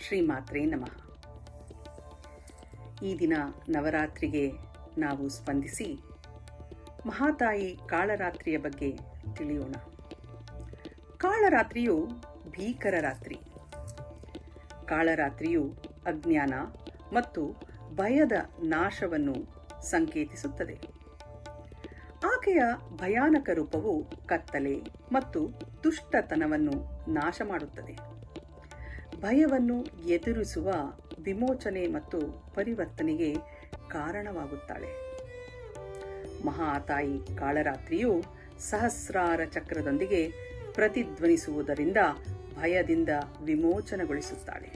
ಶ್ರೀಮಾತ್ರೇ ನಮಃ. ಈ ದಿನ ನವರಾತ್ರಿಗೆ ನಾವು ಸ್ಪಂದಿಸಿ ಮಹಾತಾಯಿ ಕಾಳರಾತ್ರಿಯ ಬಗ್ಗೆ ತಿಳಿಯೋಣ. ಕಾಳರಾತ್ರಿಯು ಭೀಕರ ರಾತ್ರಿ. ಕಾಳರಾತ್ರಿಯು ಅಜ್ಞಾನ ಮತ್ತು ಭಯದ ನಾಶವನ್ನು ಸಂಕೇತಿಸುತ್ತದೆ. ಆಕೆಯ ಭಯಾನಕ ರೂಪವು ಕತ್ತಲೆ ಮತ್ತು ದುಷ್ಟತನವನ್ನು ನಾಶ ಮಾಡುತ್ತದೆ. ಭಯವನ್ನು ಎದುರಿಸುವ ವಿಮೋಚನೆ ಮತ್ತು ಪರಿವರ್ತನೆಗೆ ಕಾರಣವಾಗುತ್ತಾಳೆ. ಮಹಾತಾಯಿ ಕಾಳರಾತ್ರಿಯು ಸಹಸ್ರಾರ ಚಕ್ರದೊಂದಿಗೆ ಪ್ರತಿಧ್ವನಿಸುವುದರಿಂದ ಭಯದಿಂದ ವಿಮೋಚನೆಗೊಳಿಸುತ್ತಾಳೆ.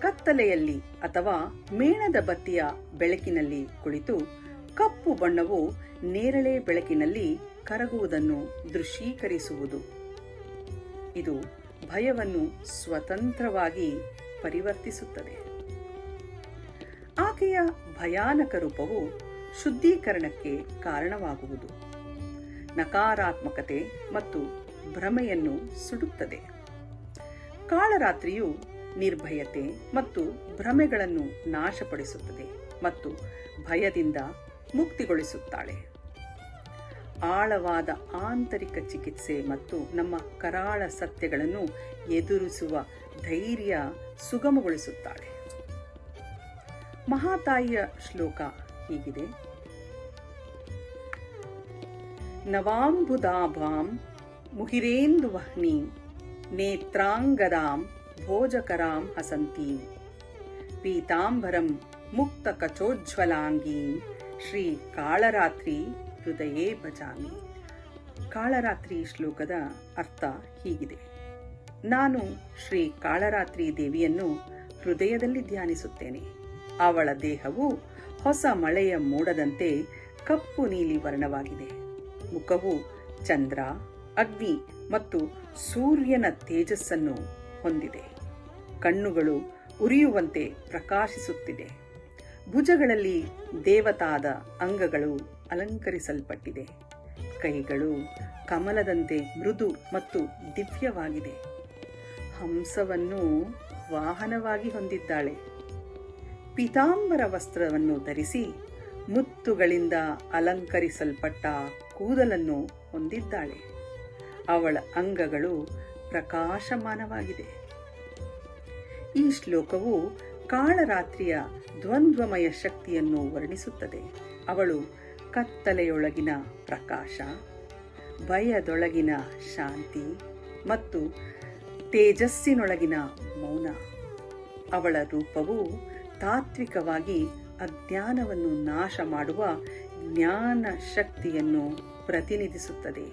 ಕತ್ತಲೆಯಲ್ಲಿ ಅಥವಾ ಮೇಣದ ಬತ್ತಿಯ ಬೆಳಕಿನಲ್ಲಿ ಕುಳಿತು ಕಪ್ಪು ಬಣ್ಣವು ನೇರಳೆ ಬೆಳಕಿನಲ್ಲಿ ಕರಗುವುದನ್ನು ದೃಶ್ಯೀಕರಿಸುವುದು. ಇದು ಭಯವನ್ನು ಸ್ವತಂತ್ರವಾಗಿ ಪರಿವರ್ತಿಸುತ್ತದೆ. ಆಕೆಯ ಭಯಾನಕ ರೂಪವು ಶುದ್ಧೀಕರಣಕ್ಕೆ ಕಾರಣವಾಗುವುದು. ನಕಾರಾತ್ಮಕತೆ ಮತ್ತು ಭ್ರಮೆಯನ್ನು ಸುಡುತ್ತದೆ. ಕಾಳರಾತ್ರಿಯು ನಿರ್ಭಯತೆ ಮತ್ತು ಭ್ರಮೆಗಳನ್ನು ನಾಶಪಡಿಸುತ್ತದೆ ಮತ್ತು ಭಯದಿಂದ ಮುಕ್ತಿಗೊಳಿಸುತ್ತಾಳೆ. ಆಳವಾದ ಆಂತರಿಕ ಚಿಕಿತ್ಸೆ ಮತ್ತು ನಮ್ಮ ಕರಾಳ ಸತ್ಯಗಳನ್ನು ಎದುರಿಸುವ ಧೈರ್ಯ ಸುಗಮಗೊಳಿಸುತ್ತಾಳೆ. ಮಹಾತಾಯಿಯ ಶ್ಲೋಕ ಹೀಗಿದೆ: ನವಾಂಬುದಾಭಾಂ ಮುಹಿರೇಂದು ವಹ್ನಿ ನೇತ್ರಾಂಗದಾಂ ಭೋಜಕರಾಂ ಹಸಂತೀಂ ಪೀತಾಂಬರಂ ಮುಕ್ತ ಕಚೋಜ್ವಲಾಂಗೀಂ ಶ್ರೀ ಕಾಳರಾತ್ರಿ ಹೃದಯೇ ಭಜಾಮಿ. ಕಾಳರಾತ್ರಿ ಶ್ಲೋಕದ ಅರ್ಥ ಹೀಗಿದೆ: ನಾನು ಶ್ರೀ ಕಾಳರಾತ್ರಿ ದೇವಿಯನ್ನು ಹೃದಯದಲ್ಲಿ ಧ್ಯಾನಿಸುತ್ತೇನೆ. ಅವಳ ದೇಹವು ಹೊಸ ಮಳೆಯ ಮೋಡದಂತೆ ಕಪ್ಪು ನೀಲಿ ವರ್ಣವಾಗಿದೆ. ಮುಖವು ಚಂದ್ರ, ಅಗ್ನಿ ಮತ್ತು ಸೂರ್ಯನ ತೇಜಸ್ಸನ್ನು ಹೊಂದಿದೆ. ಕಣ್ಣುಗಳು ಉರಿಯುವಂತೆ ಪ್ರಕಾಶಿಸುತ್ತಿದೆ. ಭುಜಗಳಲ್ಲಿ ದೇವತಾದ ಅಂಗಗಳು ಅಲಂಕರಿಸಲ್ಪಟ್ಟಿದೆ. ಕೈಗಳು ಕಮಲದಂತೆ ಮೃದು ಮತ್ತು ದಿವ್ಯವಾಗಿದೆ. ಹಂಸವನ್ನು ವಾಹನವಾಗಿ ಹೊಂದಿದ್ದಾಳೆ. ಪೀತಾಂಬರ ವಸ್ತ್ರವನ್ನು ಧರಿಸಿ ಮುತ್ತುಗಳಿಂದ ಅಲಂಕರಿಸಲ್ಪಟ್ಟ ಕೂದಲನ್ನು ಹೊಂದಿದ್ದಾಳೆ. ಅವಳ ಅಂಗಗಳು ಪ್ರಕಾಶಮಾನವಾಗಿದೆ. ಈ ಶ್ಲೋಕವು ಕಾಳರಾತ್ರಿಯ ದ್ವಂದ್ವಮಯ ಶಕ್ತಿಯನ್ನು ವರ್ಣಿಸುತ್ತದೆ. ಅವಳು ಕತ್ತಲೆಯೊಳಗಿನ ಪ್ರಕಾಶ, ಭಯದೊಳಗಿನ ಶಾಂತಿ ಮತ್ತು ತೇಜಸ್ಸಿನೊಳಗಿನ ಮೌನ. ಅವಳ ರೂಪವು ತಾತ್ವಿಕವಾಗಿ ಅಜ್ಞಾನವನ್ನು ನಾಶ ಮಾಡುವ ಜ್ಞಾನ ಶಕ್ತಿಯನ್ನು ಪ್ರತಿನಿಧಿಸುತ್ತದೆ.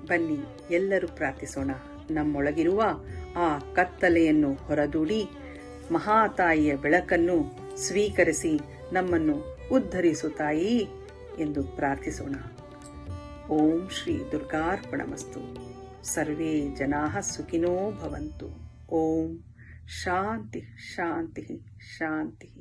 ಬನ್ನಿ ಎಲ್ಲರೂ ಪ್ರಾರ್ಥಿಸೋಣ. ನಮ್ಮೊಳಗಿರುವ ಆ ಕತ್ತಲೆಯನ್ನು ಹೊರದೂಡಿ ಮಹಾತಾಯಿಯ ಬೆಳಕನ್ನು ಸ್ವೀಕರಿಸಿ ನಮ್ಮನ್ನು ಉದ್ಧರಿಸು ತಾಯಿ ಎಂದು ಪ್ರಾರ್ಥಿಸೋಣ. ಓಂ ಶ್ರೀ ದುರ್ಗಾರ್ಪಣಮಸ್ತು. ಸರ್ವೇ ಜನಾಃ ಸುಖಿನೋ ಭವಂತು. ಓಂ ಶಾಂತಿ ಶಾಂತಿ ಶಾಂತಿ.